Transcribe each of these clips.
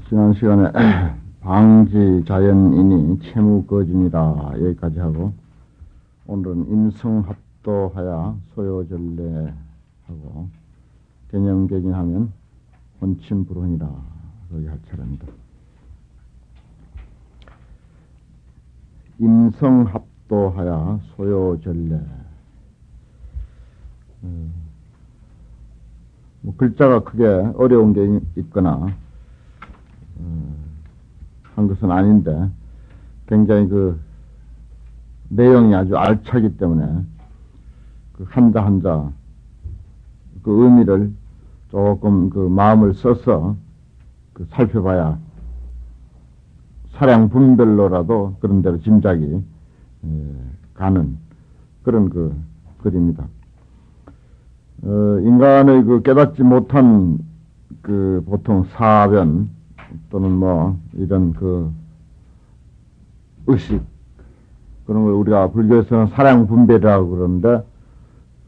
지난 시간에 방지자연인이 채무거진이라 여기까지 하고, 오늘은 임성합도하야 소요전례하고 개념개진하면 혼침불혼이라 여기 할 차례입니다. 임성합도하야 소요전례. 뭐 글자가 크게 어려운 게 있거나 한 것은 아닌데, 굉장히 그 내용이 아주 알차기 때문에 그 한자 한자 그 의미를 조금 그 마음을 써서 그 살펴봐야 사량 분별로라도 그런 대로 짐작이 가는 그런 그 글입니다. 인간의 그 깨닫지 못한 그 보통 사변 또는 뭐 이런 그 의식, 그런 걸 우리가 불교에서는 사량 분별이라고 그러는데,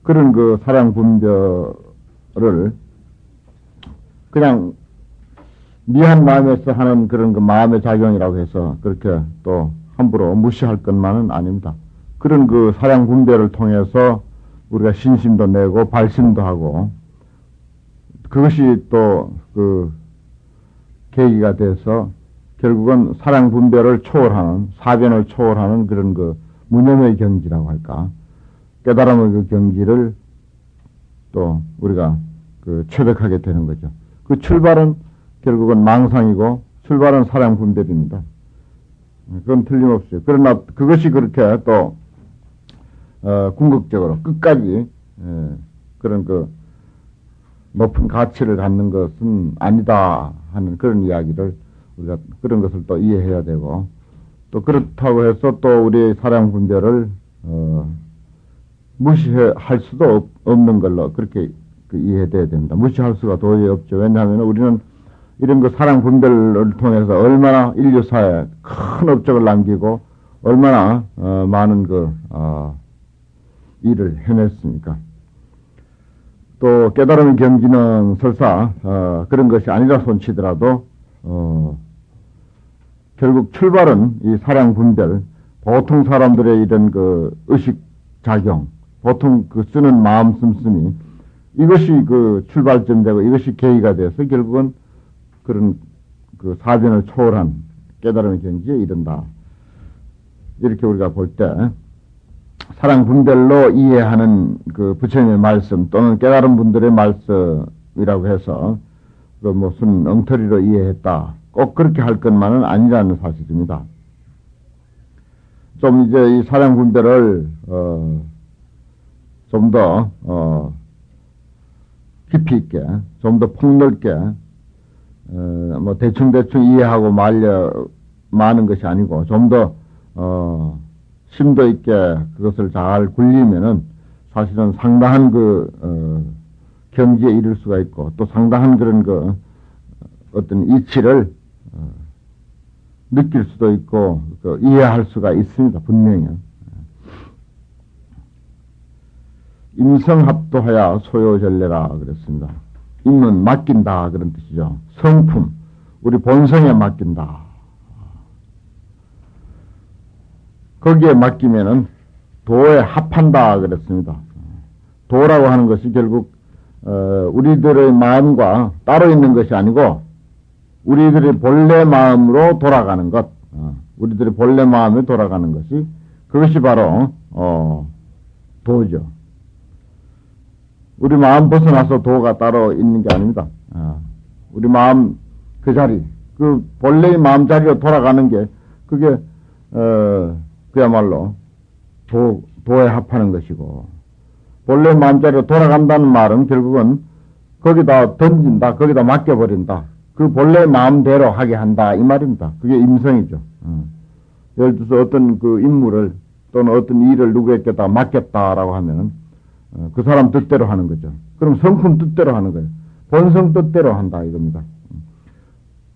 그런 그 사량 분별을 그냥 미한 마음에서 하는 그런 그 마음의 작용이라고 해서 그렇게 또 함부로 무시할 것만은 아닙니다. 그런 그 사량 분별을 통해서 우리가 신심도 내고 발심도 하고, 그것이 또 그 계기가 돼서 결국은 사량 분별을 초월하는, 사변을 초월하는 그런 그 무념의 경지라고 할까, 깨달음의 그 경지를 또 우리가 그 체득하게 되는 거죠. 그 출발은 결국은 망상이고 출발은 사량 분별입니다. 그건 틀림없어요. 그러나 그것이 그렇게 또 궁극적으로 끝까지 그런 그 높은 가치를 갖는 것은 아니다 하는 그런 이야기를 우리가 그런 것을 또 이해해야 되고, 또 그렇다고 해서 또 우리의 사량 분별을 무시할 수도 없는 걸로 그렇게 그 이해돼야 됩니다. 무시할 수가 도저히 없죠. 왜냐하면 우리는 이런 그 사량 분별을 통해서 얼마나 인류사에 큰 업적을 남기고 얼마나 많은 그 일을 해냈습니까? 또 깨달음의 경지는 설사 그런 것이 아니라 손치더라도 결국 출발은 이 사량 분별, 보통 사람들의 이런 그 의식 작용, 보통 그 쓰는 마음 씀씀이, 이것이 그 출발점되고 이것이 계기가 돼서 결국은 그런 그 사변을 초월한 깨달음의 경지에 이른다. 이렇게 우리가 볼 때 사량 분별로 이해하는 그 부처님의 말씀 또는 깨달은 분들의 말씀이라고 해서 그 무슨 엉터리로 이해했다, 꼭 그렇게 할 것만은 아니라는 사실입니다. 좀 이제 이 사량 분별을 좀 더 깊이 있게, 좀 더 폭넓게 뭐 대충 이해하고 마는 것이 아니고 좀 더 심도 있게 그것을 잘 굴리면은 사실은 상당한 그 경지에 이를 수가 있고, 또 상당한 그런 그 어떤 이치를 느낄 수도 있고 그 이해할 수가 있습니다. 분명히. 임성합도하야 소요전례라 그랬습니다. 임은 맡긴다 그런 뜻이죠. 성품, 우리 본성에 맡긴다. 거기에 맡기면은 도에 합한다 그랬습니다. 도라고 하는 것이 결국 우리들의 마음과 따로 있는 것이 아니고 우리들의 본래 마음으로 돌아가는 것, 우리들의 본래 마음에 돌아가는 것이, 그것이 바로 도죠. 우리 마음 벗어나서 도가 따로 있는 게 아닙니다. 우리 마음 그 자리, 그 본래의 마음 자리로 돌아가는 게 그게 그야말로 도에 합하는 것이고, 본래 마음자리로 돌아간다는 말은 결국은 거기다 던진다, 거기다 맡겨버린다, 그 본래 마음대로 하게 한다 이 말입니다. 그게 임성이죠. 예를 들어서 어떤 그 인물을 또는 어떤 일을 누구에게다 맡겼다라고 하면은 그 사람 뜻대로 하는 거죠. 그럼 성품 뜻대로 하는 거예요. 본성 뜻대로 한다 이겁니다.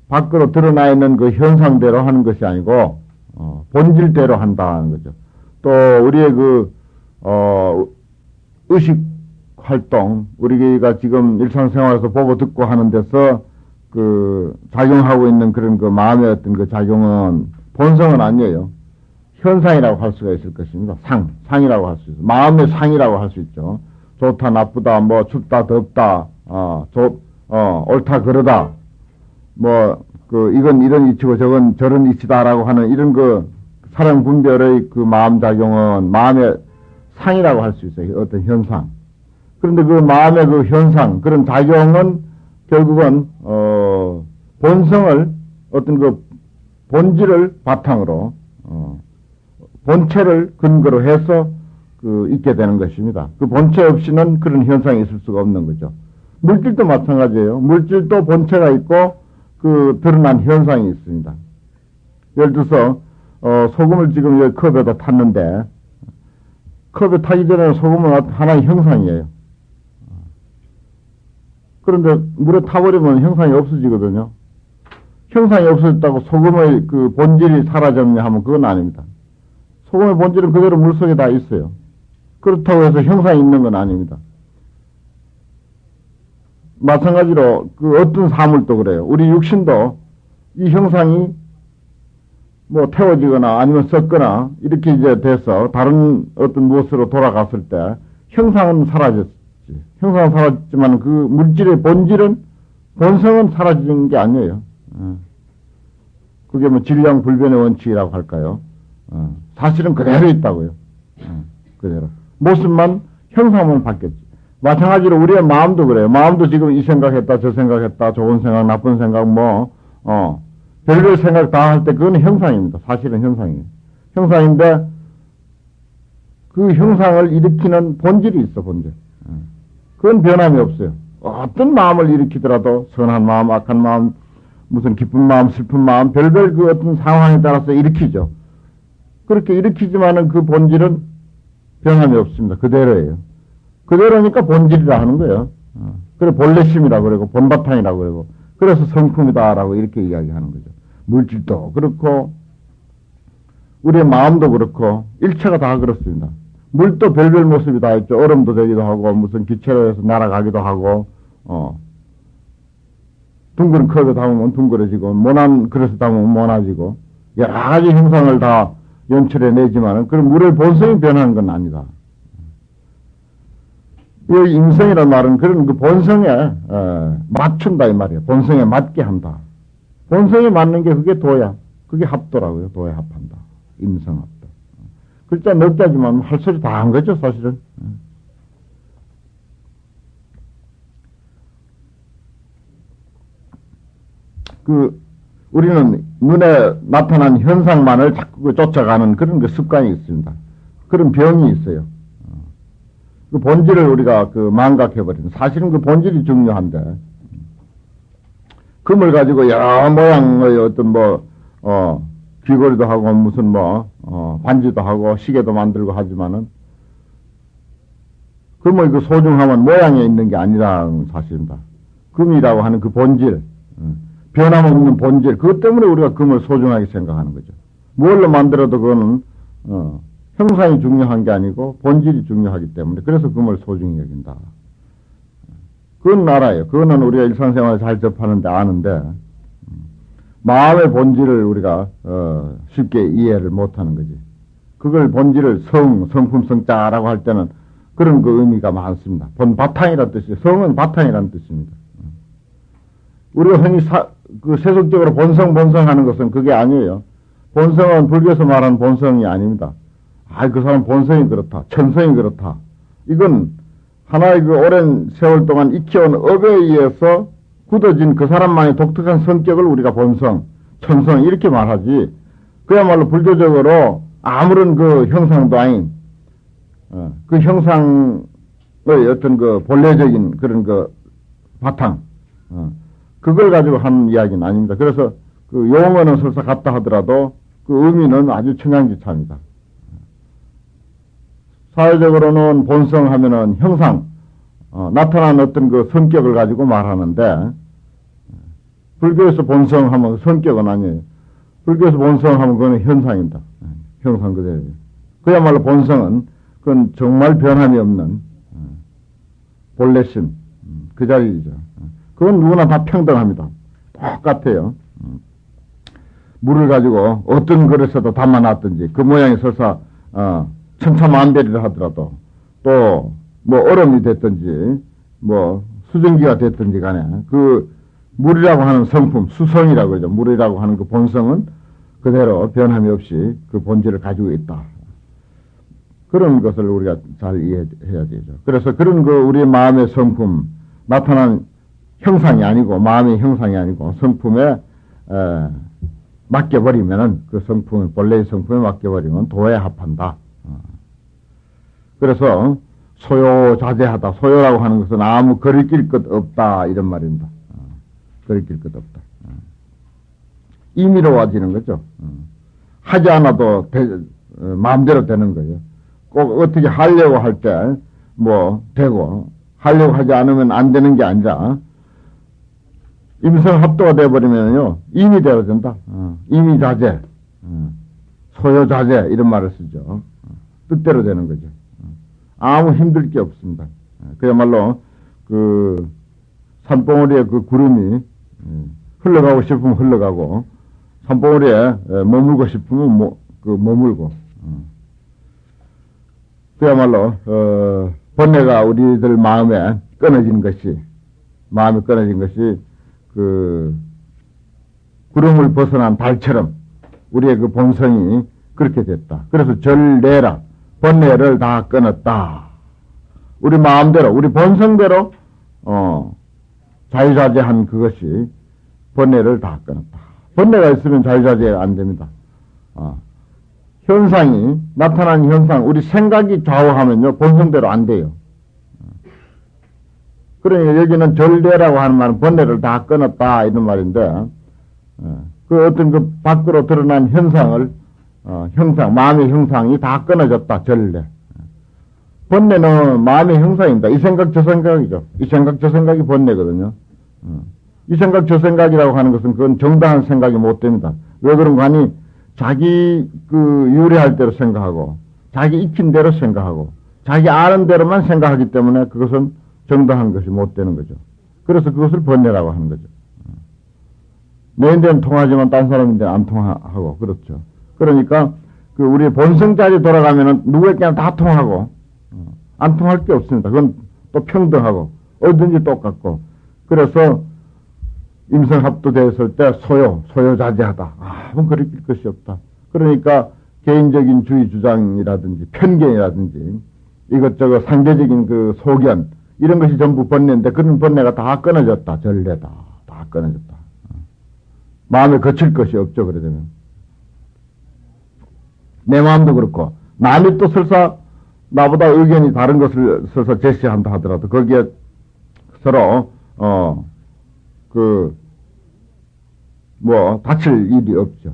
밖으로 드러나 있는 그 현상대로 하는 것이 아니고 본질대로 한다는 거죠. 또 우리의 그 의식 활동, 우리가 지금 일상생활에서 보고 듣고 하는 데서 그 작용하고 있는 그런 그 마음의 어떤 그 작용은 본성은 아니에요. 현상이라고 할 수가 있을 것입니다. 상이라고 할 수 있어요. 마음의 상이라고 할 수 있죠. 좋다, 나쁘다, 뭐 춥다, 덥다, 옳다, 그러다, 이건 이런 이치고 저건 저런 이치다라고 하는 이런 그 사랑 분별의 그 마음 작용은 마음의 상이라고 할 수 있어요. 어떤 현상. 그런데 그 마음의 그 현상, 그런 작용은 결국은, 본성을 어떤 그 본질을 바탕으로, 본체를 근거로 해서 있게 되는 것입니다. 그 본체 없이는 그런 현상이 있을 수가 없는 거죠. 물질도 마찬가지예요. 물질도 본체가 있고 그 드러난 현상이 있습니다. 예를 들어서 소금을 지금 여기 컵에다 탔는데 컵에 타기 전에는 소금은 하나의 형상이에요. 그런데 물에 타버리면 형상이 없어지거든요. 형상이 없어졌다고 소금의 그 본질이 사라졌냐 하면 그건 아닙니다. 소금의 본질은 그대로 물속에 다 있어요. 그렇다고 해서 형상이 있는 건 아닙니다. 마찬가지로 그 어떤 사물도 그래요. 우리 육신도 이 형상이 뭐 태워지거나 아니면 썩거나 이렇게 이제 돼서 다른 어떤 무엇으로 돌아갔을 때 형상은 사라졌지. 형상은 사라졌지만 그 물질의 본질은 본성은 사라지는 게 아니에요. 그게 뭐 질량 불변의 원칙이라고 할까요? 사실은 그대로 있다고요. 그대로. 모습만 형상만 바뀌었지. 마찬가지로 우리의 마음도 그래요. 마음도 지금 이 생각했다, 저 생각했다, 좋은 생각, 나쁜 생각, 별별 생각 다 할 때 그건 형상입니다. 사실은 형상이에요. 형상인데 그 형상을 일으키는 본질이 있어, 본질. 그건 변함이 없어요. 어떤 마음을 일으키더라도 선한 마음, 악한 마음, 무슨 기쁜 마음, 슬픈 마음, 별별 그 어떤 상황에 따라서 일으키죠. 그렇게 일으키지만은 그 본질은 변함이 없습니다. 그대로예요. 그대로니까 본질이라 하는 거예요. 그래 본래심이라고 그러고 본바탕이라고 그러고 그래서 성품이다라고 이렇게 이야기하는 거죠. 물질도 그렇고 우리의 마음도 그렇고 일체가 다 그렇습니다. 물도 별별 모습이 다 있죠. 얼음도 되기도 하고 무슨 기체로 해서 날아가기도 하고 둥그런 컵에 담으면 둥그러지고 모난 그릇에 담으면 모나지고 여러 가지 형상을 다 연출해 내지만은 그런 물의 본성이 변하는 건 아니다. 이 임성이라는 말은 그런 그 본성에 맞춘다 이 말이에요. 본성에 맞게 한다. 본성에 맞는 게 그게 도야. 그게 합도라고요. 도에 합한다. 임성합도. 글자 넉 자지만 할 소리 다 한 거죠 사실은. 우리는 눈에 나타난 현상만을 자꾸 쫓아가는 그런 그 습관이 있습니다. 그런 병이 있어요. 그 본질을 우리가 망각해버리는. 사실은 그 본질이 중요한데, 금을 가지고 여러 모양의 어떤 귀걸이도 하고 무슨 반지도 하고 시계도 만들고 하지만은, 금의 그 소중함은 모양에 있는 게 아니라는 사실입니다. 금이라고 하는 그 본질, 변함없는 본질, 그것 때문에 우리가 금을 소중하게 생각하는 거죠. 뭘로 만들어도 그거는, 형상이 중요한 게 아니고 본질이 중요하기 때문에 그래서 금을 소중히 여긴다. 그건 알아요. 그거는 우리가 일상생활에 잘 접하는데 아는데 마음의 본질을 우리가 쉽게 이해를 못하는 거지. 그걸 본질을 성품, 성자라고 할 때는 그런 그 의미가 많습니다. 바탕이라는 뜻이에요. 성은 바탕이라는 뜻입니다. 우리가 흔히 세속적으로 본성 하는 것은 그게 아니에요. 본성은 불교에서 말하는 본성이 아닙니다. 그 사람 본성이 그렇다. 천성이 그렇다. 이건 하나의 그 오랜 세월 동안 익혀온 업에 의해서 굳어진 그 사람만의 독특한 성격을 우리가 본성, 천성 이렇게 말하지. 그야말로 불교적으로 아무런 그 형상도 아닌 그 형상의 어떤 그 본래적인 그런 그 바탕 그걸 가지고 하는 이야기는 아닙니다. 그래서 그 용어는 설사 같다 하더라도 그 의미는 아주 청양지차입니다. 사회적으로는 본성 하면은 형상, 나타난 어떤 그 성격을 가지고 말하는데, 불교에서 본성 하면 성격은 아니에요. 불교에서 본성 하면 그건 현상입니다. 형상 그대로. 그야말로 본성은 그건 정말 변함이 없는 본래심, 그 자리이죠. 그건 누구나 다 평등합니다. 똑같아요. 물을 가지고 어떤 그릇에도 담아놨든지 그 모양이 설사 천차만별이라 하더라도 또 뭐 얼음이 됐든지 뭐 수증기가 됐든지 간에 그 물이라고 하는 성품, 수성이라고 그러죠. 물이라고 하는 그 본성은 그대로 변함이 없이 그 본질을 가지고 있다. 그런 것을 우리가 잘 이해해야 되죠. 그래서 그런 그 우리 마음의 성품, 나타난 형상이 아니고, 마음의 형상이 아니고, 성품에, 맡겨버리면은, 그 성품, 본래의 성품에 맡겨버리면 도에 합한다. 그래서, 소요자제하다. 소요라고 하는 것은 아무 거리낄 것 없다. 이런 말입니다. 거리낄 것 없다. 임의로워지는 거죠. 하지 않아도 마음대로 되는 거예요. 꼭 어떻게 하려고 할 때, 뭐, 되고, 하려고 하지 않으면 안 되는 게 아니라, 임성합도가 되어버리면요, 임이 되어진다. 임의자제, 소요자제, 이런 말을 쓰죠. 뜻대로 되는 거죠. 아무 힘들 게 없습니다. 그야말로, 그, 산봉우리에 그 구름이 흘러가고 싶으면 흘러가고, 산봉우리에 머물고 싶으면 머물고, 그야말로 번뇌가 우리들 마음에 끊어진 것이 그 구름을 벗어난 달처럼 우리의 그 본성이 그렇게 됐다. 그래서 절내라 번뇌를 다 끊었다. 우리 마음대로 우리 본성대로 자유자재한 그것이 번뇌를 다 끊었다. 번뇌가 있으면 자유자재가 안 됩니다. 현상이, 나타난 현상, 우리 생각이 좌우하면요, 본성대로 안 돼요. 그러니까 여기는 절대라고 하는 말은 번뇌를 다 끊었다, 이런 말인데, 그 어떤 그 밖으로 드러난 현상을, 형상, 마음의 형상이 다 끊어졌다, 절대. 번뇌는 마음의 형상입니다. 이 생각, 저 생각이죠. 이 생각, 저 생각이 번뇌거든요. 이 생각, 저 생각이라고 하는 것은 그건 정당한 생각이 못 됩니다. 왜 그런가 하니, 자기 그 유래할 대로 생각하고 자기 익힌 대로 생각하고 자기 아는 대로만 생각하기 때문에 그것은 정당한 것이 못 되는 거죠. 그래서 그것을 번뇌라고 하는 거죠. 내인데는 통하지만 딴 사람인데 안 통하고 그렇죠. 그러니까 그 우리 본성까지 돌아가면은 누구에게나 다 통하고 안 통할 게 없습니다. 그건 또 평등하고 어디든지 똑같고 그래서 임성합도되었을 때 소요자제하다. 아무 그릴 것이 없다. 그러니까 개인적인 주의 주장이라든지 편견이라든지 이것저것 상대적인 그 소견 이런 것이 전부 번뇌인데 그런 번뇌가 다 끊어졌다. 절레다. 다 끊어졌다. 마음에 거칠 것이 없죠. 그러려면. 내 마음도 그렇고 남이 또 설사 나보다 의견이 다른 것을 설사 제시한다 하더라도 거기에 서로 다칠 일이 없죠.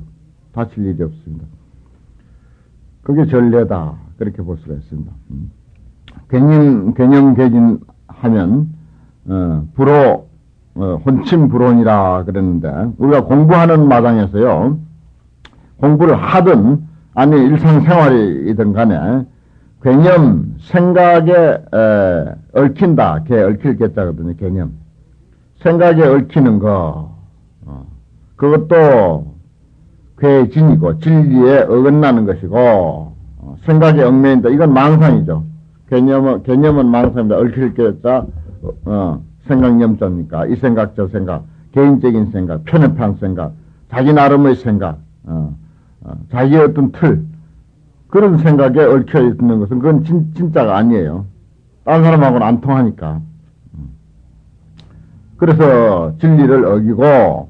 다칠 일이 없습니다. 그게 전례다. 그렇게 볼 수가 있습니다. 개념 개진하면, 혼침불온이라 그랬는데, 우리가 공부하는 마당에서요, 공부를 하든, 아니, 일상생활이든 간에, 개념, 생각에, 얽힌다. 얽힐 개자거든요, 개념. 생각에 얽히는 거, 그것도 괴진이고 진리에 어긋나는 것이고 생각에 얽매인다. 이건 망상이죠. 개념은 망상입니다. 얽힐 게자 생각념자입니까? 이 생각 저 생각 개인적인 생각 편협한 생각 자기 나름의 생각 자기의 어떤 틀 그런 생각에 얽혀 있는 것은 그건 진짜가 아니에요. 다른 사람하고는 안 통하니까. 그래서 진리를 어기고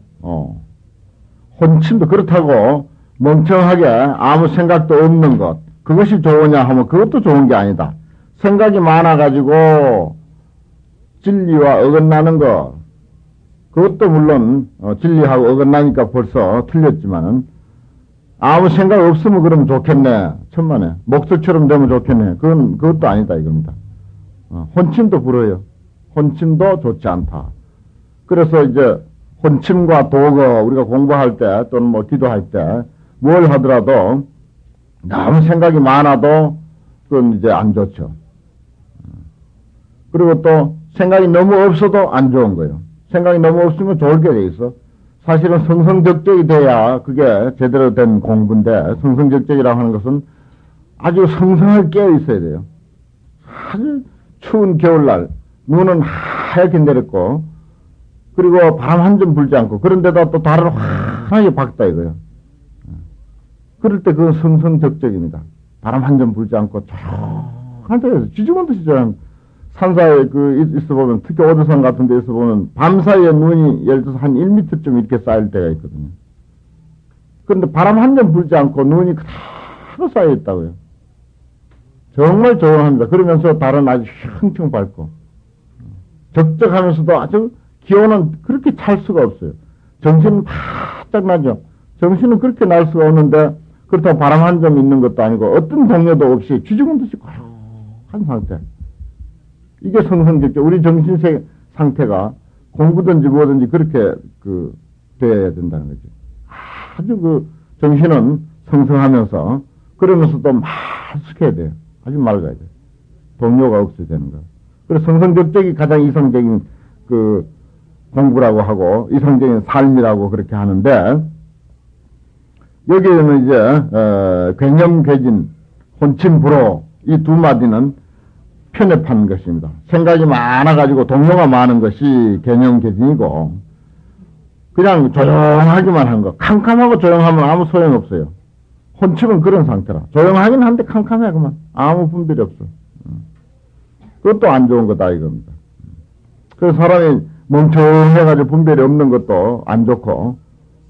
혼침도 그렇다고 멍청하게 아무 생각도 없는 것 그것이 좋으냐 하면 그것도 좋은 게 아니다. 생각이 많아가지고 진리와 어긋나는 것 그것도 물론 진리하고 어긋나니까 벌써 틀렸지만은 아무 생각 없으면 그러면 좋겠네. 천만에 목소처럼 되면 좋겠네. 그것도 아니다 이겁니다. 혼침도 불어요. 혼침도 좋지 않다. 그래서 이제 혼침과 도거 우리가 공부할 때 또는 뭐 기도할 때 뭘 하더라도 너무 생각이 많아도 그건 이제 안 좋죠. 그리고 또 생각이 너무 없어도 안 좋은 거예요. 생각이 너무 없으면 좋을 게 돼 있어. 사실은 성성적적이 돼야 그게 제대로 된 공부인데, 성성적적이라고 하는 것은 아주 성성을 깨어 있어야 돼요. 아주 추운 겨울날, 눈은 하얗게 내렸고, 그리고 바람 한 점 불지 않고, 그런데다 또 달을 환하게 밝다 이거예요. 그럴 때 그건 성성적적입니다. 바람 한 점 불지 않고, 조용한 데에서 쥐죽은 듯이 조용. 산사에 있어 보면, 특히 오대산 같은 데 있어 보면, 밤사이에 눈이 예를 들어서 한 1m쯤 이렇게 쌓일 때가 있거든요. 그런데 바람 한 점 불지 않고 눈이 그대로 쌓여 있다고요. 정말 조용합니다. 그러면서 달은 아주 흉층 밝고, 적적하면서도 아주 기온은 그렇게 찰 수가 없어요. 정신은 바짝 나죠. 정신은 그렇게 날 수가 없는데, 그렇다고 바람 한 점 있는 것도 아니고, 어떤 동요도 없이 쥐죽은 듯이 고요한 상태. 이게 성성적죠. 우리 정신 상태가 공부든지 뭐든지 그렇게 되어야 된다는 거죠. 아주 정신은 성성하면서, 그러면서도 말숙해야 돼요. 아주 맑아야 돼요. 동요가 없어야 되는 거. 그래서 성성적적이 가장 이성적인 공부라고 하고, 이성적인 삶이라고 그렇게 하는데, 여기에는 이제, 괴념, 괴진, 혼침, 불호, 이 두 마디는 편협한 것입니다. 생각이 많아가지고 동요가 많은 것이 개념, 괴진이고, 그냥 조용하기만 한 거. 캄캄하고 조용하면 아무 소용없어요. 혼침은 그런 상태라. 조용하긴 한데 캄캄해, 그만. 아무 분별이 없어. 그것도 안 좋은 거다, 이겁니다. 그래서 사람이 멍청해가지고 분별이 없는 것도 안 좋고,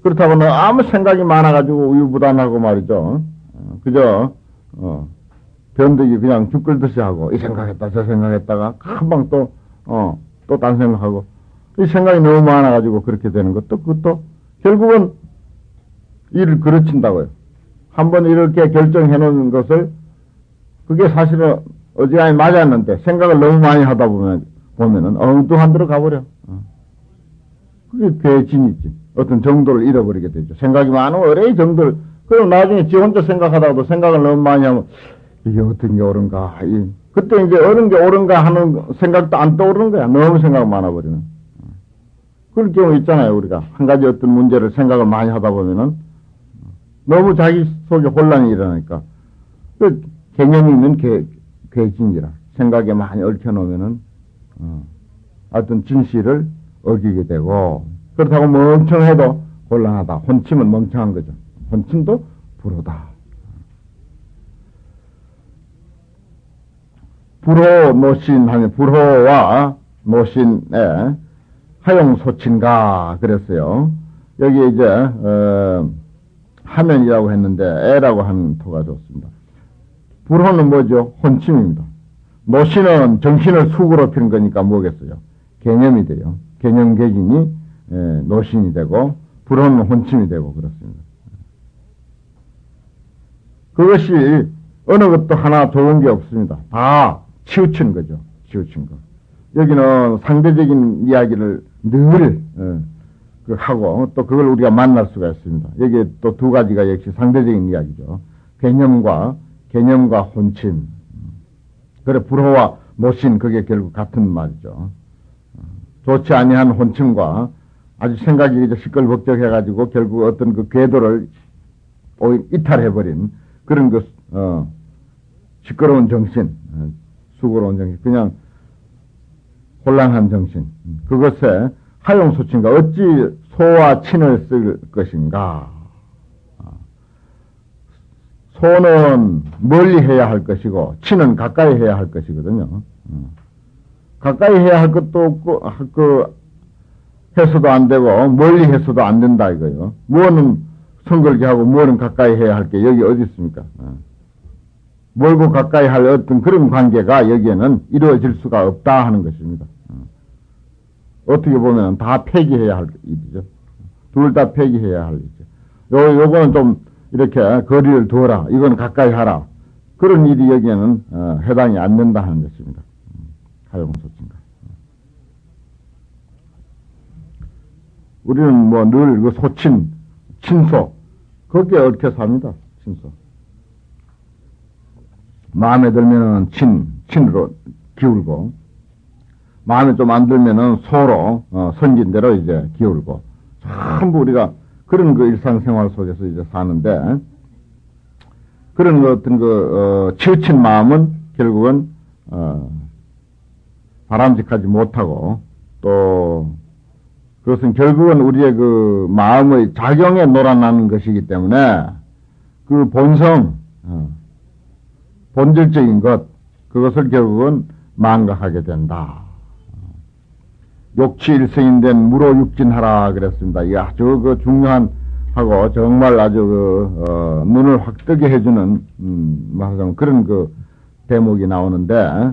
그렇다고는 아무 생각이 많아가지고 우유부단하고 말이죠. 그저, 변덕이 그냥 죽 끓듯이 하고, 이 생각했다, 저 생각했다가, 금방 또 딴 생각하고, 이 생각이 너무 많아가지고 그렇게 되는 것도, 그것도 결국은 일을 그르친다고요. 한번 이렇게 결정해 놓은 것을, 그게 사실은 어지간히 맞았는데, 생각을 너무 많이 하다 보면은 엉뚱한 데로 가버려. 그게 괴진이지. 어떤 정도를 잃어버리게 되죠. 생각이 많으면 어레 정도를, 그럼 나중에 지 혼자 생각하다가도 생각을 너무 많이 하면, 이게 어떤 게 옳은가. 그때 이제 어느 게 옳은가 하는 생각도 안 떠오르는 거야. 너무 생각 많아버리면. 그럴 경우 있잖아요. 우리가 한 가지 어떤 문제를 생각을 많이 하다 보면은 너무 자기 속에 혼란이 일어나니까. 그 개념이 있는 괴진이라. 생각에 많이 얽혀놓으면은, 어떤 진실을 어기게 되고, 그렇다고 멍청해도 곤란하다. 혼침은 멍청한 거죠. 혼침도 불호다. 불호 노신 하면 불호와 노신의 하용소친가 그랬어요. 여기 이제 하면이라고 했는데 애라고 하는 토가 좋습니다. 불호는 뭐죠? 혼침입니다. 노신은 정신을 숙으로 피는 거니까 뭐겠어요? 개념이 돼요. 개념 개진이 노신이 되고 불호는 혼침이 되고 그렇습니다. 그것이 어느 것도 하나 좋은 게 없습니다. 다 치우친 거죠. 치우친 거. 여기는 상대적인 이야기를 늘 하고 또 그걸 우리가 만날 수가 있습니다. 여기에 또 두 가지가 역시 상대적인 이야기죠. 개념과 혼침. 그래 불호와 노신 그게 결국 같은 말이죠. 좋지 아니한 혼침과 아주 생각이 이제 시끌벅적해가지고 결국 어떤 그 궤도를 이탈해버린 그런 시끄러운 정신, 수고로운 정신, 그냥 혼란한 정신. 그것에 하용소친가 어찌 소와 친을 쓸 것인가. 소는 멀리 해야 할 것이고 친은 가까이 해야 할 것이거든요. 가까이 해야 할 것도 없고 해서도 안 되고 멀리 해서도 안 된다 이거요. 무엇은 성걸게 하고 무엇은 가까이 해야 할 게 여기 어디 있습니까? 멀고 가까이 할 어떤 그런 관계가 여기에는 이루어질 수가 없다 하는 것입니다. 어떻게 보면 다 폐기해야 할 일이죠. 둘 다 폐기해야 할 일이죠. 요거는 좀 이렇게 거리를 두어라. 이건 가까이 하라. 그런 일이 여기에는 해당이 안 된다 하는 것입니다. 하용소친가. 우리는 뭐 늘 그 소친, 친소, 거기에 얽혀 삽니다. 친소. 마음에 들면은 친으로 기울고, 마음에 좀 안 들면은 소로, 선진대로 이제 기울고, 전부 우리가 그런 그 일상생활 속에서 이제 사는데, 그런 어떤 치우친 마음은 결국은, 바람직하지 못하고, 또, 그것은 결국은 우리의 그 마음의 작용에 놀아나는 것이기 때문에, 그 본성, 본질적인 것, 그것을 결국은 망각하게 된다. 욕치일생인된 무로육진하라 그랬습니다. 이 아주 그 중요한 하고 정말 아주 눈을 확 뜨게 해주는 말하자면 그런 그 대목이 나오는데,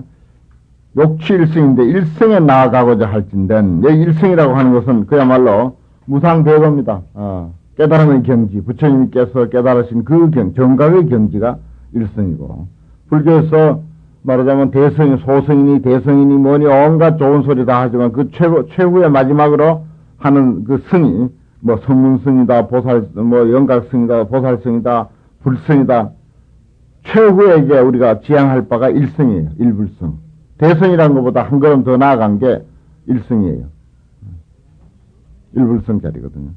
욕치일생인데 일생에 나아가고자 할진된, 이 일생이라고 하는 것은 그야말로 무상대거입니다. 깨달음의 경지, 부처님께서 깨달으신 그 정각의 경지가 일성이고, 불교에서 말하자면 대성이, 소성이니 대성이니 뭐니 온갖 좋은 소리 다 하지만 그 최후의 마지막으로 하는 그 성이 뭐 성문성이다, 뭐 영각성이다, 보살성이다, 불성이다. 최후에 이제 우리가 지향할 바가 일성이에요. 일불성. 대성이라는 것보다 한 걸음 더 나아간 게 일성이에요. 일불성 자리거든요.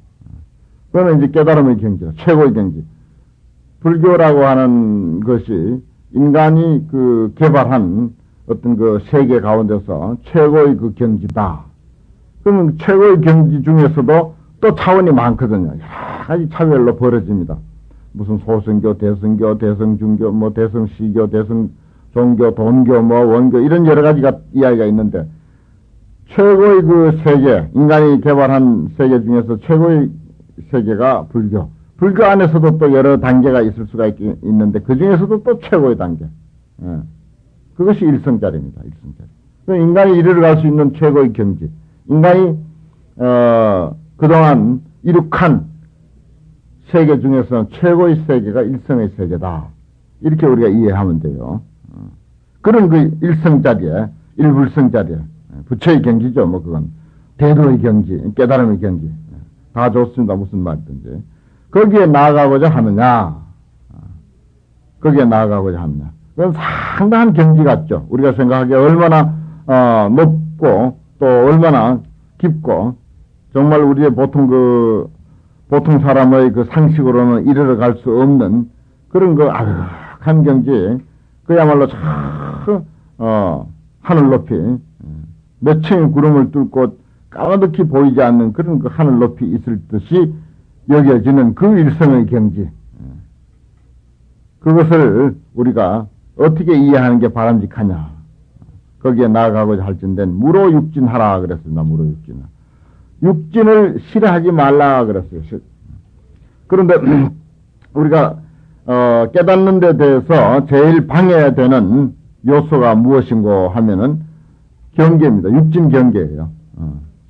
그러면 이제 깨달음의 경지다. 최고의 경지. 불교라고 하는 것이 인간이 그 개발한 어떤 그 세계 가운데서 최고의 그 경지다. 그러면 최고의 경지 중에서도 또 차원이 많거든요. 여러 가지 차별로 벌어집니다. 무슨 소성교, 대성교, 대성중교, 뭐 대성시교, 대성종교, 돈교, 뭐 원교 이런 여러 가지가 이야기가 있는데, 최고의 그 세계, 인간이 개발한 세계 중에서 최고의 세계가 불교. 불교 안에서도 또 여러 단계가 있을 수가 있는데 그 중에서도 또 최고의 단계. 그것이 일성자리입니다. 일성자리. 인간이 이르러갈 수 있는 최고의 경지. 인간이 그동안 이룩한 세계 중에서 최고의 세계가 일성의 세계다. 이렇게 우리가 이해하면 돼요. 그런 그 일성자리에, 일불성자리에, 부처의 경지죠. 뭐 그건 대도의 경지, 깨달음의 경지. 다 좋습니다. 무슨 말든지. 거기에 나아가고자 하느냐? 거기에 나아가고자 하느냐? 그건 상당한 경지 같죠. 우리가 생각하기에 얼마나 높고 또 얼마나 깊고 정말 우리의 보통 사람의 그 상식으로는 이르러 갈 수 없는 그런 그 아득한 경지, 그야말로 하늘 높이 몇 층의 구름을 뚫고 까마득히 보이지 않는 그런 그 하늘 높이 있을 듯이 여겨지는 그 일성의 경지. 그것을 우리가 어떻게 이해하는 게 바람직하냐. 거기에 나아가고자 할진된 무로육진하라 그랬습니다. 무로육진. 육진을 싫어하지 말라 그랬어요. 그런데 우리가 깨닫는 데 대해서 제일 방해되는 요소가 무엇인고 하면은 경계입니다. 육진 경계예요.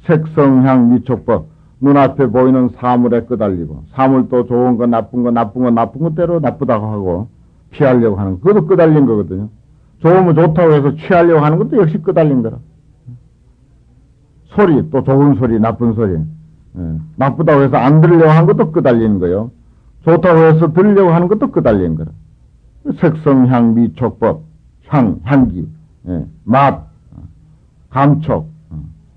색성향 미촉법. 눈앞에 보이는 사물에 끄달리고, 사물도 좋은 거, 나쁜 거, 나쁜 것대로 나쁘다고 하고, 피하려고 하는 거, 그것도 끄달린 거거든요. 좋으면 좋다고 해서 취하려고 하는 것도 역시 끄달린 거라. 소리, 또 좋은 소리, 나쁜 소리. 나쁘다고 해서 안 들으려고 하는 것도 끄달리는 거예요. 좋다고 해서 들으려고 하는 것도 끄달리는 거라. 색성, 향, 미, 촉법, 향기, 맛, 감촉,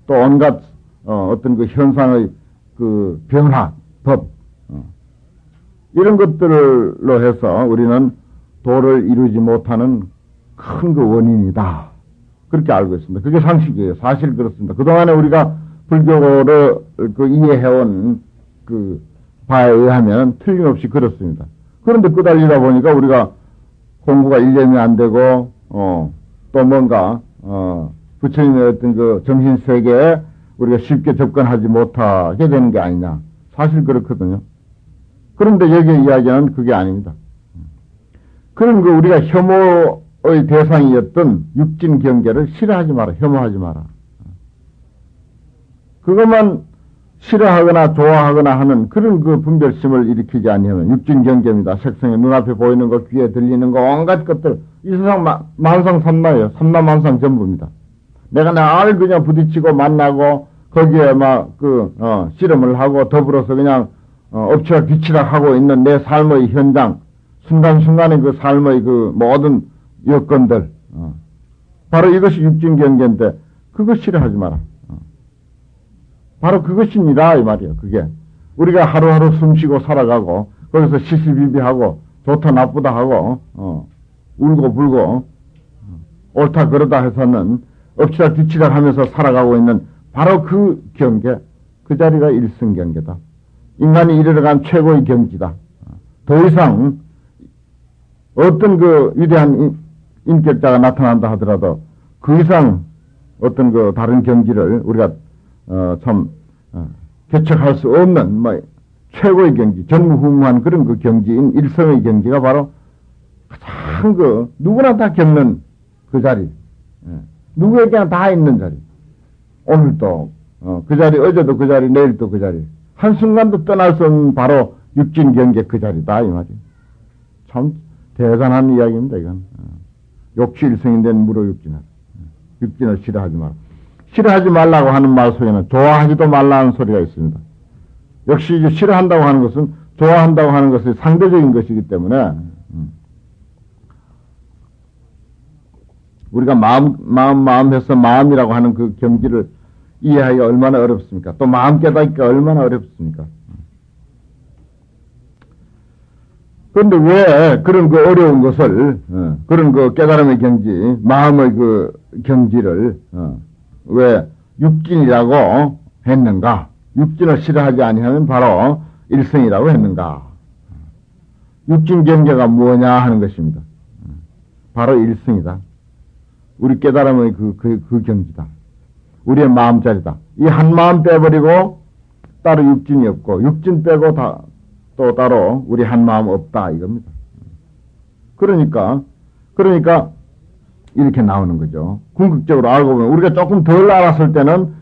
또 온갖 어떤 그 현상의 그 변화, 법, 이런 것들로 해서 우리는 도를 이루지 못하는 큰 그 원인이다. 그렇게 알고 있습니다. 그게 상식이에요. 사실 그렇습니다. 그동안에 우리가 불교를 그 이해해온 그 바에 의하면 틀림없이 그렇습니다. 그런데 끄달리다 보니까 우리가 공부가 일념이 안 되고, 또 뭔가, 부처님의 어떤 그 정신세계에 우리가 쉽게 접근하지 못하게 되는 게 아니냐. 사실 그렇거든요. 그런데 여기에 이야기하는 그게 아닙니다. 그런 그 우리가 혐오의 대상이었던 육진 경계를 싫어하지 마라. 혐오하지 마라. 그것만 싫어하거나 좋아하거나 하는 그런 그 분별심을 일으키지 아니하면 육진 경계입니다. 색성에 눈앞에 보이는 거, 귀에 들리는 거, 온갖 것들. 이 세상 만상 삼나예요. 삼나만상 전부입니다. 내가 날 그냥 부딪히고 만나고 거기에 막 씨름을 하고 더불어서 그냥 엎치락 뒤치락 하고 있는 내 삶의 현장, 순간순간의 그 삶의 그 모든 여건들, 바로 이것이 육진 경계인데 그거 싫어하지 마라. 바로 그것입니다. 이 말이에요. 그게. 우리가 하루하루 숨쉬고 살아가고, 거기서 시시비비하고, 좋다 나쁘다 하고, 울고 불고, 옳다 그러다 해서는 엎치락 뒤치락 하면서 살아가고 있는 바로 그 경계, 그 자리가 일승경계다. 인간이 이르러간 최고의 경지다. 더 이상 어떤 그 위대한 인격자가 나타난다 하더라도 그 이상 어떤 그 다른 경지를 우리가 개척할 수 없는 뭐 최고의 경지, 전무후무한 그런 그 경지인 일성의 경지가 바로 가장 그 누구나 다 겪는 그 자리, 누구에게나 다 있는 자리. 오늘도 그 자리, 어제도 그 자리, 내일도 그 자리. 한순간도 떠날 수 없는 바로 육진 경계 그 자리다 이 말이에요. 참 대단한 이야기입니다. 이건 욕취일성이 된 무로육진을. 육진을 싫어하지 마라. 싫어하지 말라고 하는 말 속에는 좋아하지도 말라는 소리가 있습니다. 역시 이제 싫어한다고 하는 것은 좋아한다고 하는 것이 상대적인 것이기 때문에 우리가 마음 해서 마음이라고 하는 그 경지를 이해하기가 얼마나 어렵습니까? 또 마음 깨닫기가 얼마나 어렵습니까? 그런데 왜 그런 그 어려운 것을, 그런 그 깨달음의 경지, 마음의 그 경지를, 왜 육진이라고 했는가? 육진을 싫어하지 아니하면 바로 일성이라고 했는가? 육진 경계가 뭐냐 하는 것입니다. 바로 일성이다. 우리 깨달음의 그 경지다. 우리의 마음자리다. 이 한 마음 빼버리고 따로 육진이 없고 육진 빼고 또 따로 우리 한 마음 없다 이겁니다. 그러니까 이렇게 나오는 거죠. 궁극적으로 알고 보면 우리가 조금 덜 알았을 때는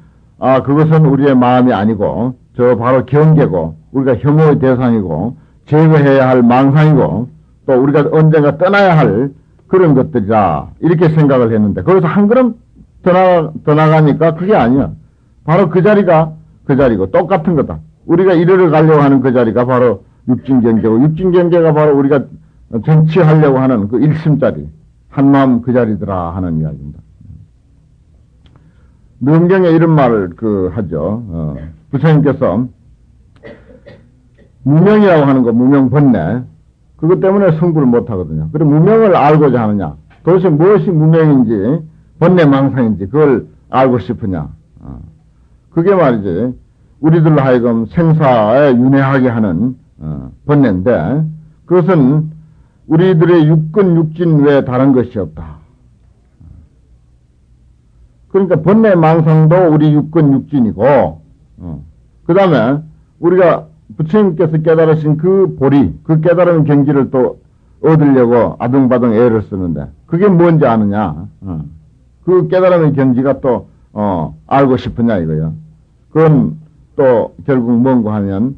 그것은 우리의 마음이 아니고 저 바로 경계고 우리가 혐오의 대상이고 제거해야 할 망상이고 또 우리가 언젠가 떠나야 할 그런 것들이다 이렇게 생각을 했는데 거기서 한 걸음 더 나가니까 그게 아니야. 바로 그 자리가 그 자리고 똑같은 거다. 우리가 이르러 가려고 하는 그 자리가 바로 육진경계고 육진경계가 바로 우리가 정치하려고 하는 그 일심자리 한마음 그 자리더라 하는 이야기입니다. 능경에 이런 말을 하죠. 부처님께서 무명이라고 하는 거 무명번뇌 그것 때문에 승부를 못하거든요. 그래 무명을 알고자 하느냐 도대체 무엇이 무명인지 번뇌망상인지 그걸 알고 싶으냐. 그게 말이지 우리들로 하여금 생사에 윤회하게 하는 번뇌인데 그것은 우리들의 육근 육진 외에 다른 것이 없다. 그러니까 번뇌망상도 우리 육근 육진이고 그 다음에 우리가 부처님께서 깨달으신 그 보리 그 깨달은 경지를 또 얻으려고 아둥바둥 애를 쓰는데 그게 뭔지 아느냐. 그 깨달음의 경지가 또 알고 싶으냐 이거요. 그건 또 결국 뭔가 하면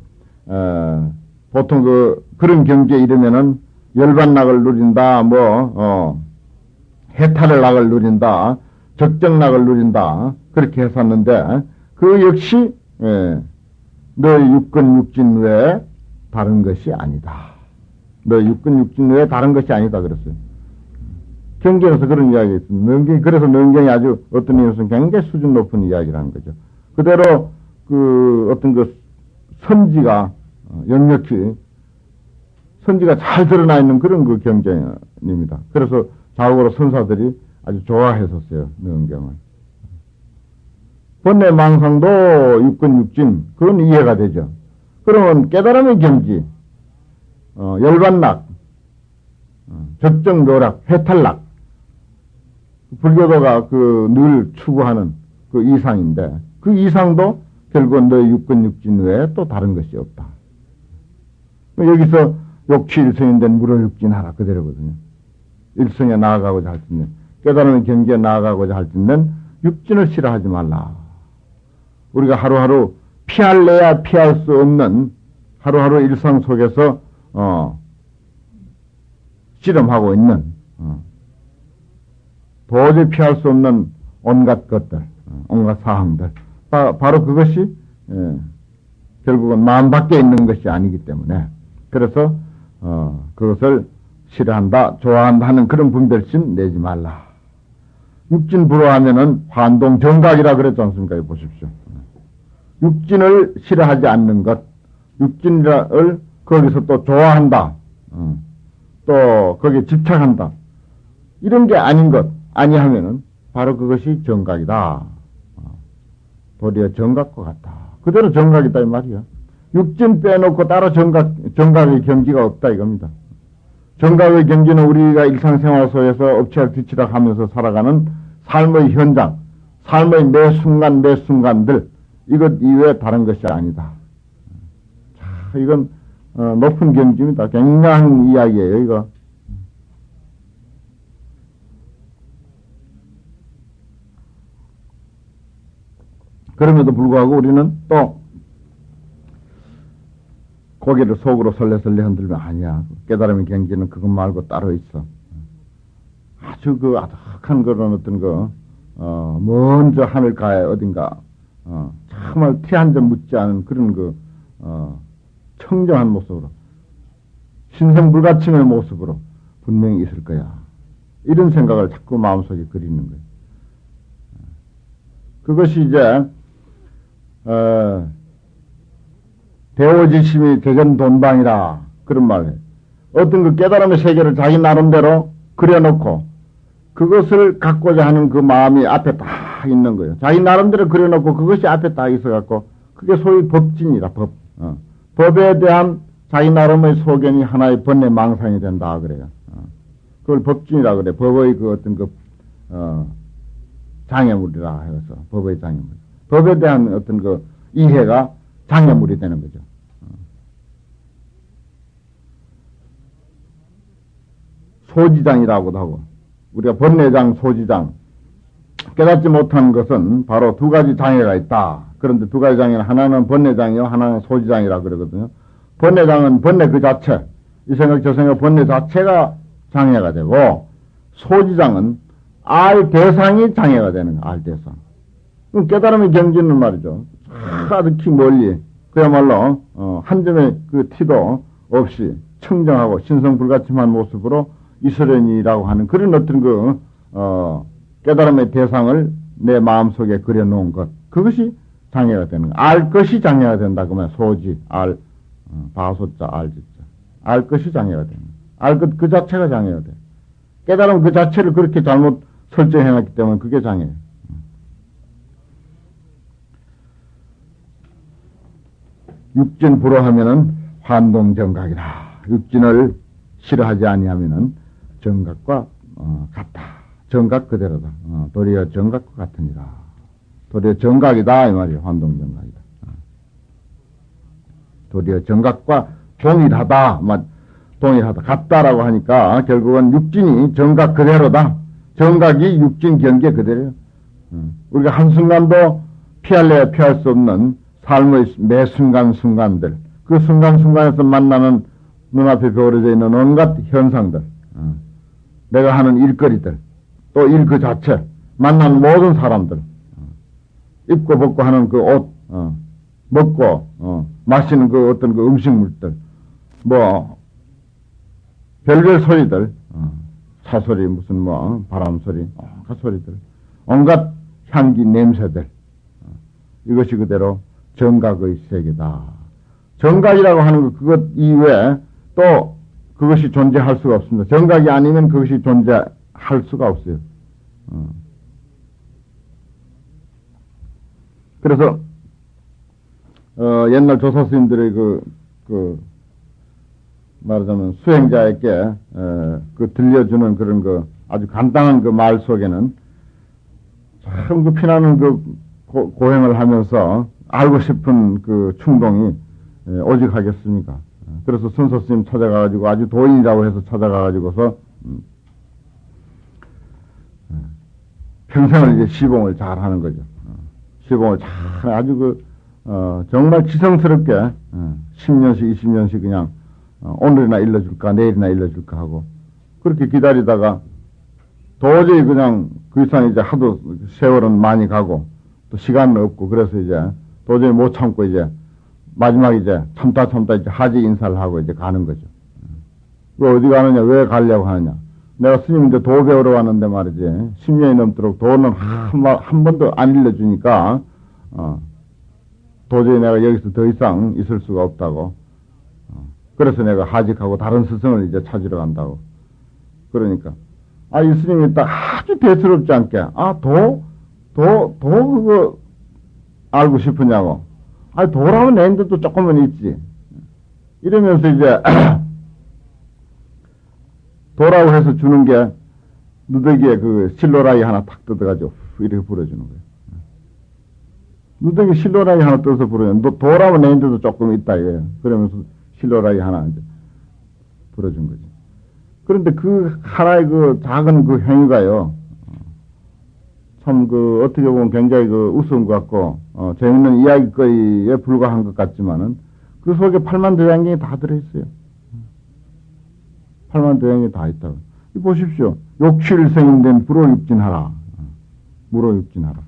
보통 그런 경지에 이르면은 열반락을 누린다 해탈을 누린다 적정락을 누린다 그렇게 했었는데 그 역시 너의 육근 육진 외에 다른 것이 아니다. 너의 육근 육진 외에 다른 것이 아니다 그랬어요. 경계에서 그런 이야기가 있습니다. 그래서 능경이 아주 어떤 의미에서는 굉장히 수준 높은 이야기라는 거죠. 그대로 어떤 선지가 역력히 선지가 잘 드러나 있는 그런 그 경전입니다. 그래서 좌우로 선사들이 아주 좋아했었어요. 능경을. 번뇌망상도 육근 육진 그건 이해가 되죠. 그러면 깨달음의 경지 열반락 적정노락 해탈락 불교도가 늘 추구하는 그 이상인데 그 이상도 결국은 너의 육근 육진 외에 또 다른 것이 없다. 여기서 욕취 일성인된 무로육진하라 그대로거든요. 일성에 나아가고자 할 때는 깨달음의 경지에 나아가고자 할 때는 육진을 싫어하지 말라. 우리가 하루하루 피할래야 피할 수 없는 하루하루 일상 속에서 씨름하고 있는 도저히 피할 수 없는 온갖 것들, 온갖 사항들. 바로 그것이 결국은 마음 밖에 있는 것이 아니기 때문에 그래서 그것을 싫어한다, 좋아한다 하는 그런 분별심 내지 말라. 육진 불허하면은 환동 정각이라 그랬지 않습니까? 보십시오. 육진을 싫어하지 않는 것, 육진을 거기서 또 좋아한다, 또 거기에 집착한다, 이런 게 아닌 것, 아니하면은 바로 그것이 정각이다. 도리어 정각과 같다. 그대로 정각이다 이 말이야. 육진 빼놓고 따로 정각의 경지가 없다 이겁니다. 정각의 경지는 우리가 일상생활 속에서 업체를 뒤치락 하면서 살아가는 삶의 현장, 삶의 매 순간 매 순간들, 이것 이외에 다른 것이 아니다. 자, 이건 높은 경지입니다. 굉장한 이야기예요 이거. 그럼에도 불구하고 우리는 또 고개를 속으로 설레설레 흔들면 아니야. 깨달음의 경지는 그것 말고 따로 있어. 아주 그 아득한 그런 어떤 먼저 하늘가에 어딘가, 정말 티 한 점 묻지 않은 그런 청정한 모습으로, 신성불가침의 모습으로 분명히 있을 거야. 이런 생각을 자꾸 마음속에 그리는 거예요. 그것이 이제, 대오지심이 대전돈방이라 그런 말을 해요. 어떤 그 깨달음의 세계를 자기 나름대로 그려놓고 그것을 갖고자 하는 그 마음이 앞에 딱 있는 거예요. 자기 나름대로 그려놓고 그것이 앞에 딱 있어갖고 그게 소위 법진이라 법. 법에 대한 자기 나름의 소견이 하나의 번뇌 망상이 된다 그래요. 그걸 법진이라 그래. 법의 그 어떤 장애물이라 해서 법의 장애물. 법에 대한 어떤 그 이해가 장애물이 되는 거죠. 소지장이라고도 하고, 우리가 번뇌장, 소지장, 깨닫지 못한 것은 바로 두 가지 장애가 있다. 그런데 두 가지 장애는 하나는 번뇌장이요, 하나는 소지장이라 그러거든요. 번뇌장은 번뇌 그 자체, 이 생각 저 생각 번뇌 자체가 장애가 되고, 소지장은 알 대상이 장애가 되는 거야, 알 대상. 그럼 깨달음의 경지는 말이죠. 가득히 멀리, 그야말로, 한 점의 그 티도 없이 청정하고 신성불가침한 모습으로 이스련이라고 하는 그런 어떤 깨달음의 대상을 내 마음속에 그려놓은 것. 그것이 장애가 되는 거야. 알 것이 장애가 된다. 그러면 소지, 알, 바소자, 알지자. 알 것이 장애가 되는 거야. 알 것 그 자체가 장애가 돼. 깨달음 그 자체를 그렇게 잘못 설정해놨기 때문에 그게 장애예요. 육진 불허하면은 환동정각이다. 육진을 싫어하지 아니하면은 정각과 같다. 정각 그대로다. 도리어 정각과 같으니라. 도리어 정각이다 이 말이에요. 환동정각이다. 도리어 정각과 동일하다. 동일하다. 같다라고 하니까 결국은 육진이 정각 그대로다. 정각이 육진 경계 그대로예요. 우리가 한순간도 피할래야 피할 수 없는 삶의 매 순간순간들, 그 순간순간에서 만나는 눈앞에 벌어져 있는 온갖 현상들, 내가 하는 일거리들, 또 일 그 자체, 만난 모든 사람들, 입고 벗고 하는 그 옷, 먹고, 마시는 그 어떤 그 음식물들, 별별 소리들, 차 소리, 무슨 바람 소리, 온갖 소리들, 온갖 향기, 냄새들, 이것이 그대로 정각의 세계다. 정각이라고 하는 것, 그것 이외에 또 그것이 존재할 수가 없습니다. 정각이 아니면 그것이 존재할 수가 없어요. 그래서, 옛날 조사 스님들의 말하자면 수행자에게, 들려주는 그런 아주 간단한 그 말 속에는 참 그 피나는 고행을 하면서 알고 싶은 그 충동이 오직 하겠습니까? 그래서 선서 스님 찾아가가지고 아주 도인이라고 해서 찾아가가지고서 평생을 이제 시봉을 잘 하는 거죠. 시봉을 잘 아주 정말 지성스럽게 10년씩 20년씩 그냥 오늘이나 일러줄까 내일이나 일러줄까 하고 그렇게 기다리다가 도저히 그냥 그 이상 이제 하도 세월은 많이 가고 또 시간은 없고 그래서 이제 도저히 못 참고 이제 마지막 이제 참다 이제 하지 인사를 하고 이제 가는 거죠. 왜 어디 가느냐? 왜 가려고 하느냐? 내가 스님인데 도 배우러 왔는데 말이지 10년이 넘도록 도는 한 번도 안 일러주니까 도저히 내가 여기서 더 이상 있을 수가 없다고. 그래서 내가 하직하고 다른 스승을 이제 찾으러 간다고. 그러니까, 이 스님이 딱 아주 대수롭지 않게, 그거 알고 싶으냐고. 도라고 내는데도 조금은 있지. 이러면서 이제, 도라고 해서 주는 게, 누더기에 그 실로라이 하나 탁 뜯어가지고, 이렇게 불어주는 거예요. 누더기 실로라이 하나 뜯어서 불어주는 너 도라고 내는데도 조금 있다, 이거예요. 그러면서 실로라이 하나 이제 불어준 거지. 그런데 그 하나의 그 작은 그 행위가요, 참 그 어떻게 보면 굉장히 그 우스운 것 같고, 재밌는 이야기거리에 불과한 것 같지만은 그 속에 팔만대장경이 다 들어있어요. 팔만대장경이 다 있다고. 보십시오. 욕실생인된 불호육진하라. 물호육진하라.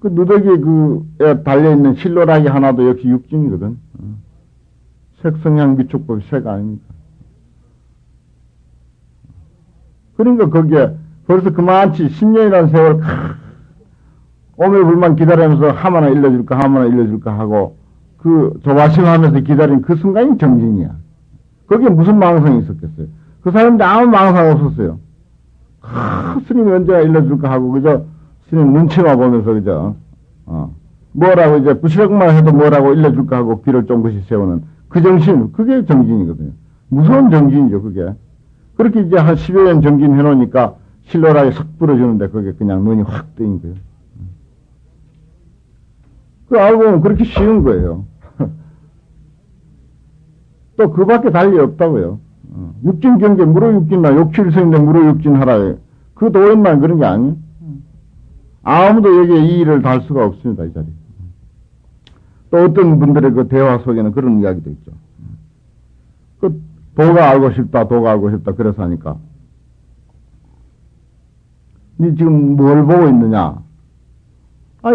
그 누더기에 그 달려있는 실로라기 하나도 역시 육진이거든. 색성향 미축법이 색 아닙니까? 그러니까 거기에 벌써 그만치 10년이라는 세월 오매불만 기다리면서 하마나 일러줄까 하고 그 조바심하면서 기다린 그 순간이 정진이야. 거기에 무슨 망상이 있었겠어요? 그 사람들 아무 망상 없었어요. 스님이 언제가 일러줄까 하고 그저 스님 눈치만 보면서 그저 뭐라고 이제 부시럭만 해도 뭐라고 일러줄까 하고 귀를 쫑긋이 세우는 그 정신, 그게 정진이거든요. 무서운 정진이죠, 그게. 그렇게 이제 한 10여 년 정진해 놓으니까 실로라에 석 불어주는데 그게 그냥 눈이 확 뜨인 거예요. 그 알고 보면 그렇게 쉬운 거예요. 또 그 밖에 달리 없다고요. 육진경제 물어육진나 욕실생인데 물어육진하라. 그 도인만 그런 게 아니에요. 아무도 여기에 이 일을 달 수가 없습니다, 이 자리에. 또 어떤 분들의 그 대화 속에는 그런 이야기도 있죠. 그 도가 알고 싶다, 그래서 하니까. 니 지금 뭘 보고 있느냐?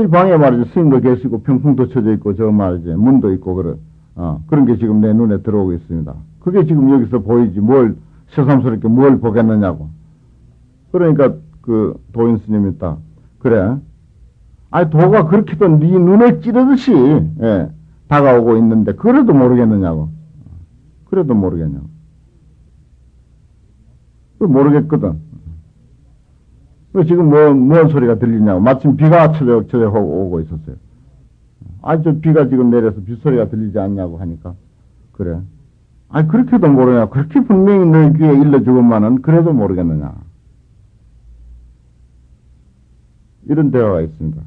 이 방에 말이지, 스님도 계시고, 평풍도 쳐져 있고, 저 말이지, 문도 있고, 그런 게 지금 내 눈에 들어오고 있습니다. 그게 지금 여기서 보이지, 새삼스럽게 뭘 보겠느냐고. 그러니까 그 도인 스님이 딱, 그래. 도가 그렇게도 네 눈에 찌르듯이, 다가오고 있는데, 그래도 모르겠느냐고. 그래도 모르겠냐고. 모르겠거든. 지금 뭔 소리가 들리냐고. 마침 비가 쳐져 오고 있었어요. 저 비가 지금 내려서 빗소리가 들리지 않냐고 하니까. 그래. 그렇게도 모르냐. 그렇게 분명히 너희 귀에 일러주고만은 그래도 모르겠느냐. 이런 대화가 있습니다.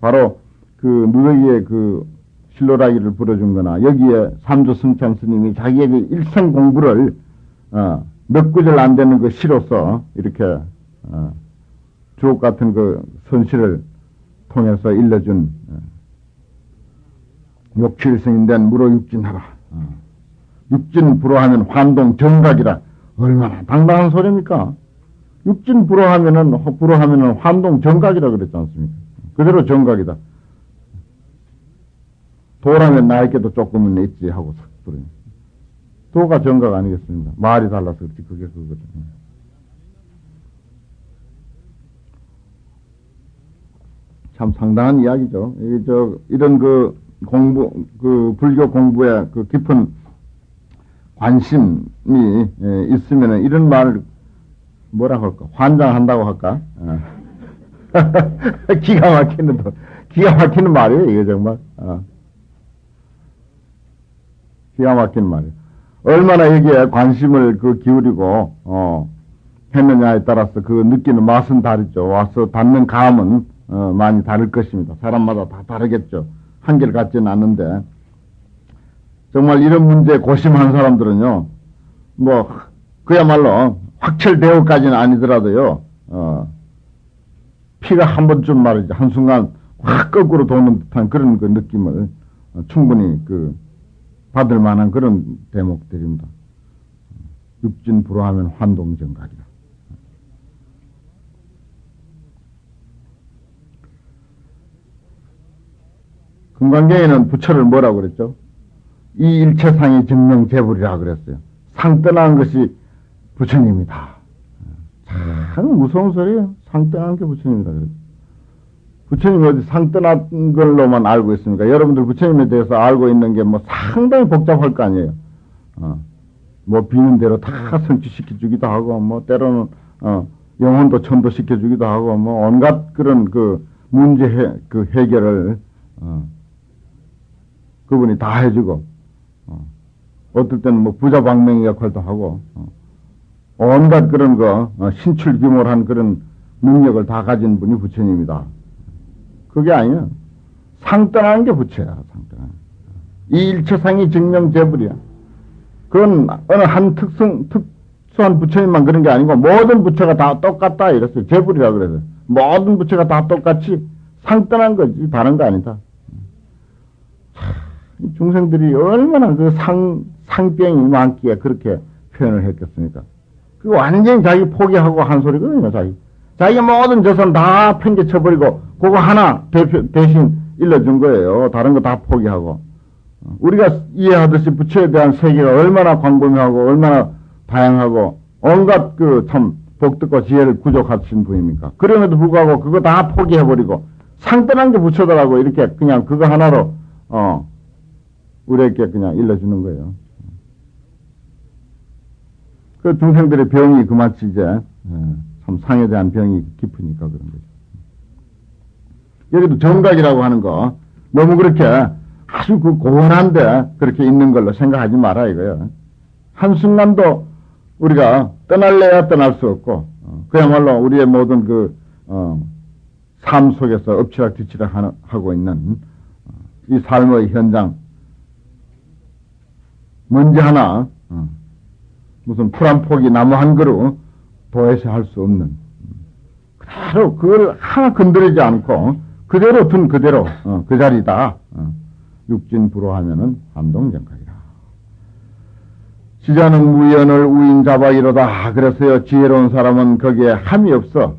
바로 그 누더기에 그 실로라기를 불어준 거나 여기에 삼조 승찬 스님이 자기의 그 일생 공부를 몇 구절 안 되는 그 시로서 이렇게 주옥 같은 그 선시를 통해서 일러준 욕칠승인된 물어육진하라. 육진 불어하면 환동 정각이라. 얼마나 당당한 소리입니까? 육진 불어하면은 환동 정각이라 그랬지 않습니까? 그대로 정각이다. 도라면 나에게도 조금은 있지 하고 싹 부르니. 도가 정각 아니겠습니까? 말이 달라서 그렇지 그게 그거죠. 참 상당한 이야기죠. 이런 그 공부, 그 불교 공부에 그 깊은 관심이 있으면은 이런 말을 뭐라고 할까? 환장한다고 할까? 기가 막히는 말이에요, 이게 정말. 기가 막힌 말이에요. 얼마나 여기에 관심을 기울이고, 했느냐에 따라서 그 느끼는 맛은 다르죠. 와서 닿는 감은, 많이 다를 것입니다. 사람마다 다 다르겠죠. 한결같지는 않는데, 정말 이런 문제에 고심한 사람들은요, 그야말로 확철대오까지는 아니더라도요, 피가 한 번쯤 말이죠. 한순간 확 거꾸로 도는 듯한 그런 그 느낌을 충분히 받을 만한 그런 대목들입니다. 육진 불어하면 환동정각이다. 금강경에는 부처를 뭐라고 그랬죠? 이 일체상의 증명재불이라고 그랬어요. 상 떠난 것이 부처님이다. 참 무서운 소리예요. 상 떠난 게 부처님이다. 그랬어요. 부처님이 어디 상 떠난 걸로만 알고 있습니까? 여러분들 부처님에 대해서 알고 있는 게 뭐 상당히 복잡할 거 아니에요. 뭐 비는 대로 다 성취시켜 주기도 하고, 뭐 때로는, 영혼도 천도시켜 주기도 하고, 뭐 온갖 그런 그 문제 그 해결을, 그분이 다 해주고, 어떨 때는 뭐 부자방맹이 역할도 하고, 온갖 그런 거, 신출귀몰한 그런 능력을 다 가진 분이 부처님이다. 그게 아니야. 상 떠나는 게 부처야, 상 떠나는. 이 일체상이 증명재불이야. 그건 어느 한 특수한 부처님만 그런 게 아니고 모든 부처가 다 똑같다 이랬어요. 재불이라 그래서. 모든 부처가 다 똑같이 상 떠난 거지, 다른 거 아니다. 중생들이 얼마나 그 상병이 많기에 그렇게 표현을 했겠습니까? 그 완전히 자기 포기하고 한 소리거든요, 자기가 모든 재산 다 팽개쳐버리고, 그거 하나 대신 일러준 거예요. 다른 거 다 포기하고. 우리가 이해하듯이 부처에 대한 세계가 얼마나 광범위하고, 얼마나 다양하고, 온갖 그 참 복덕과 지혜를 구족하신 분입니까? 그럼에도 불구하고 그거 다 포기해버리고, 상떠난 게 부처더라고. 이렇게 그냥 그거 하나로, 우리에게 그냥 일러주는 거예요. 그 중생들의 병이 그만치 이제, 참 상에 대한 병이 깊으니까 그런 거죠. 여기도 정각이라고 하는 거 너무 그렇게 아주 그 고원한데 그렇게 있는 걸로 생각하지 마라 이거요. 한순간도 우리가 떠날래야 떠날 수 없고 그야말로 우리의 모든 그 삶 속에서 엎치락뒤치락 하고 있는 이 삶의 현장 먼지 하나 무슨 풀 한 포기 나무 한 그루 도에서 할 수 없는 그대로 그걸 하나 건드리지 않고 그대로 둔 그대로 그 자리다. 육진불호하면은 함동정각이라. 지자는 무연을 우인 잡아이로다. 그래서요 지혜로운 사람은 거기에 함이 없어.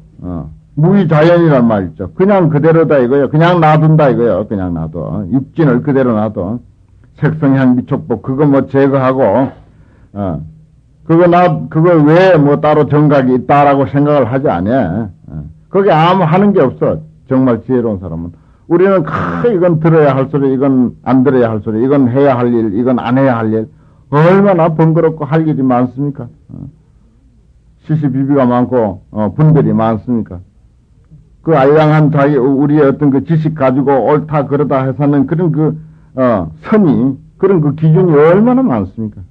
무의자연이란 말이죠. 그냥 그대로다 이거요. 그냥 놔둔다 이거요. 그냥 놔둬. 육진을 그대로 놔둬. 색성향 미촉법 그거 뭐 제거하고 그걸 왜 뭐 따로 정각이 있다라고 생각을 하지 않아. 거기 아무 하는 게 없어. 정말 지혜로운 사람은. 우리는 이건 들어야 할 소리, 이건 안 들어야 할 소리, 이건 해야 할 일, 이건 안 해야 할 일. 얼마나 번거롭고 할 일이 많습니까? 시시비비가 많고, 분별이 많습니까? 그 알량한 우리의 어떤 그 지식 가지고 옳다, 그러다 해서는 그런 선이, 그런 그 기준이 얼마나 많습니까?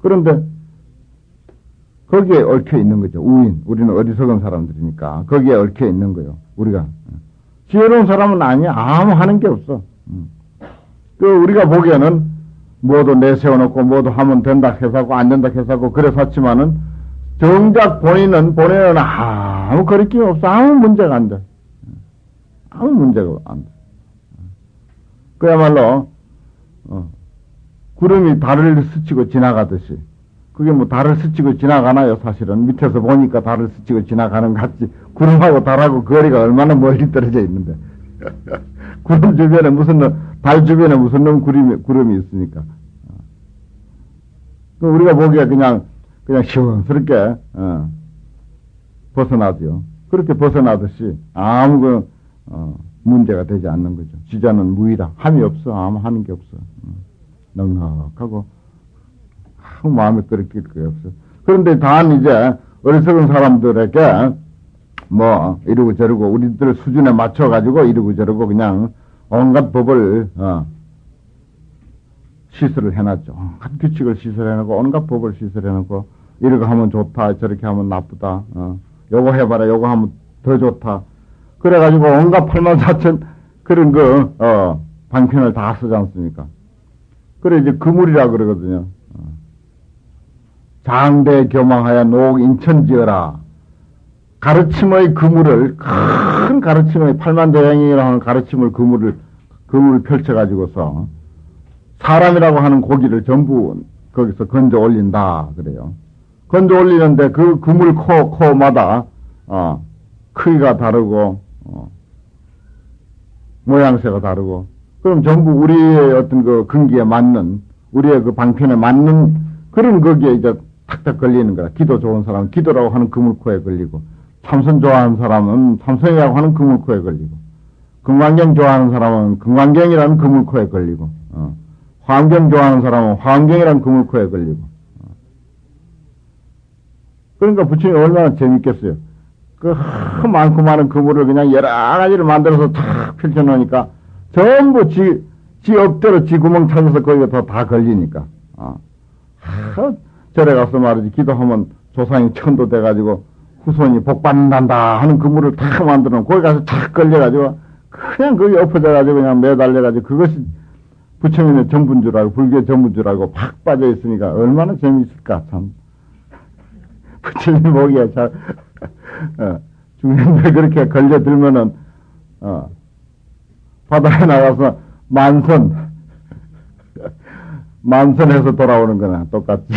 그런데 거기에 얽혀 있는 거죠. 우인. 우리는 어리석은 사람들이니까 거기에 얽혀 있는 거예요. 우리가. 지혜로운 사람은 아니야. 아무 하는 게 없어. 그 우리가 보기에는 뭐도 내세워놓고 뭐도 하면 된다 해서고 안 된다 해서고 그래서지만은 정작 본인은 아무 거리낌 없어. 아무 문제가 안 돼. 아무 문제가 안 돼. 그야말로 구름이 달을 스치고 지나가듯이 그게 뭐 달을 스치고 지나가나요? 사실은 밑에서 보니까 달을 스치고 지나가는 것 같지. 구름하고 달하고 거리가 얼마나 멀리 떨어져 있는데 구름 주변에 달 주변에 무슨 놈 구름이 있습니까? 우리가 보기에 그냥 시원스럽게 벗어나죠. 그렇게 벗어나듯이 아무 문제가 되지 않는 거죠. 지자는 무의다. 함이 없어. 아무 하는 게 없어. 넉넉하고 아무 마음에 끓일 게 없어. 그런데 단 이제 어리석은 사람들에게 뭐 이러고 저러고 우리들 수준에 맞춰가지고 이러고 저러고 그냥 온갖 법을 시설을 해놨죠. 온갖 규칙을 시설해놓고 온갖 법을 시설해놓고 이러고 하면 좋다 저렇게 하면 나쁘다 요거 해봐라 요거 하면 더 좋다. 그래가지고 온갖 84,000 그런 방편을 다 쓰지 않습니까? 그래 이제 그물이라 그러거든요. 장대 교망하여 녹 인천지어라. 가르침의 그물을 큰 가르침의 팔만대행이라고 하는 가르침을 그물을 펼쳐가지고서 사람이라고 하는 고기를 전부 거기서 건져 올린다 그래요. 건져 올리는데 그 그물 코마다 크기가 다르고 모양새가 다르고 그럼 전부 우리의 어떤 그 근기에 맞는 우리의 그 방편에 맞는 그런 거기에 이제 탁탁 걸리는 거야. 기도 좋은 사람은 기도라고 하는 그물코에 걸리고 참선 좋아하는 사람은 참선이라고 하는 그물코에 걸리고, 금강경 좋아하는 사람은 금강경이라는 그물코에 걸리고, 화엄경 좋아하는 사람은 화엄경이라는 그물코에 걸리고. 그러니까 부처님이 얼마나 재밌겠어요. 그 많고 많은 그물을 그냥 여러 가지를 만들어서 탁 펼쳐놓으니까 전부 지 업대로 지 구멍 찾아서 거기가 다 걸리니까. 절에 가서 말이지 기도하면 조상이 천도 돼가지고 후손이 복 받는단다 하는 그물을 탁 만들어 놓고 거기 가서 탁 걸려가지고 그냥 거기 엎어져가지고 그냥 매달려가지고 그것이 부처님의 전부인 줄 알고 불교의 전부인 줄 알고 팍 빠져 있으니까 얼마나 재미있을까 참. 부처님 보기에 잘 중년들 그렇게 걸려들면은 바다에 나가서 만선해서 돌아오는 거나 똑같지.